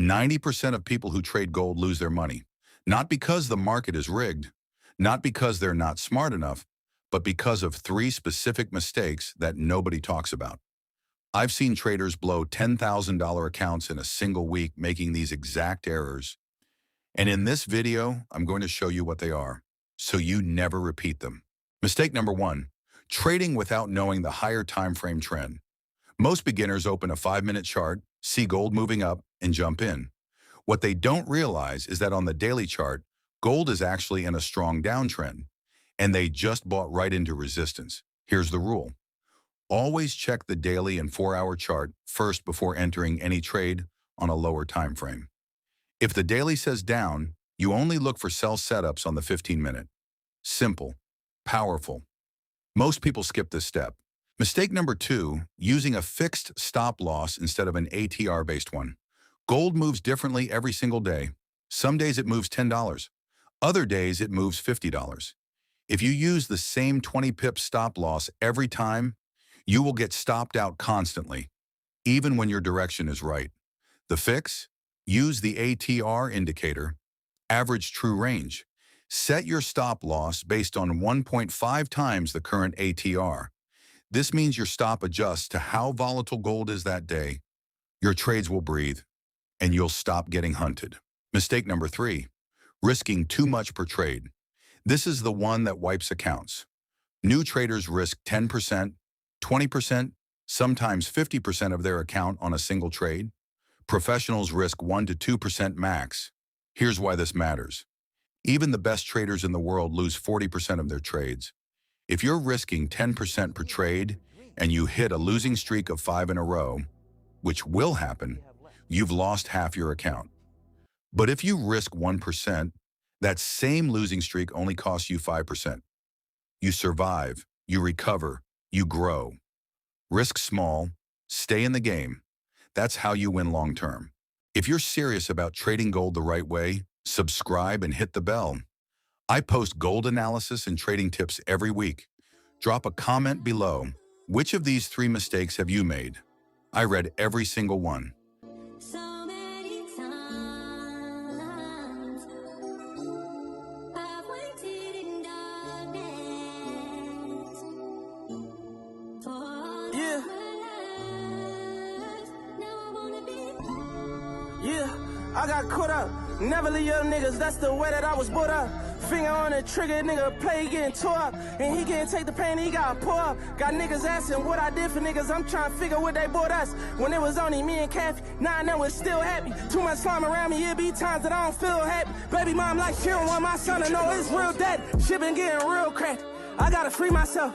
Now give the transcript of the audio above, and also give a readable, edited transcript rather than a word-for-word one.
90% of people who trade gold lose their money, not because the market is rigged, not because they're not smart enough, but because of three specific mistakes that nobody talks about. I've seen traders blow $10,000 accounts in a single week making these exact errors. And in this video, I'm going to show you what they are, so you never repeat them. Mistake number one, trading without knowing the higher time frame trend. Most beginners open a 5-minute chart, see gold moving up, and jump in. What they don't realize is that on the daily chart, gold is actually in a strong downtrend, and they just bought right into resistance. Here's the rule. Always check the daily and 4-hour chart first before entering any trade on a lower time frame. If the daily says down, you only look for sell setups on the 15-minute. Simple, powerful. Most people skip this step. Mistake number two, using a fixed stop loss instead of an ATR-based one. Gold moves differently every single day. Some days it moves $10. Other days it moves $50. If you use the same 20 pip stop loss every time, you will get stopped out constantly, even when your direction is right. The fix? Use the ATR indicator, average true range. Set your stop loss based on 1.5 times the current ATR. This means your stop adjusts to how volatile gold is that day. Your trades will breathe, and you'll stop getting hunted. Mistake number three, risking too much per trade. This is the one that wipes accounts. New traders risk 10%, 20%, sometimes 50% of their account on a single trade. Professionals risk 1 to 2% max. Here's why this matters. Even the best traders in the world lose 40% of their trades. If you're risking 10% per trade and you hit a losing streak of 5 in a row, which will happen, you've lost half your account. But if you risk 1%, that same losing streak only costs you 5%. You survive, you recover, you grow. Risk small, stay in the game. That's how you win long term. If you're serious about trading gold the right way, subscribe and hit the bell. I post gold analysis and trading tips every week. Drop a comment below. Which of these three mistakes have you made? I read every single one. So many times I've waited in darkness for all Yeah. my life. Now I wanna be. Yeah, I got caught up. Never leave your niggas, that's the way that I was brought up. Finger on the trigger, nigga play getting tore up. And he can't take the pain, he got pour up. Got niggas asking what I did for niggas, I'm trying to figure what they bought us. When it was only me and Kathy, now I know it's still happy. Too much slime around me, it be times that I don't feel happy. Baby mom like she don't want my son to know it's real dead. Shit been getting real cracked. I gotta free myself.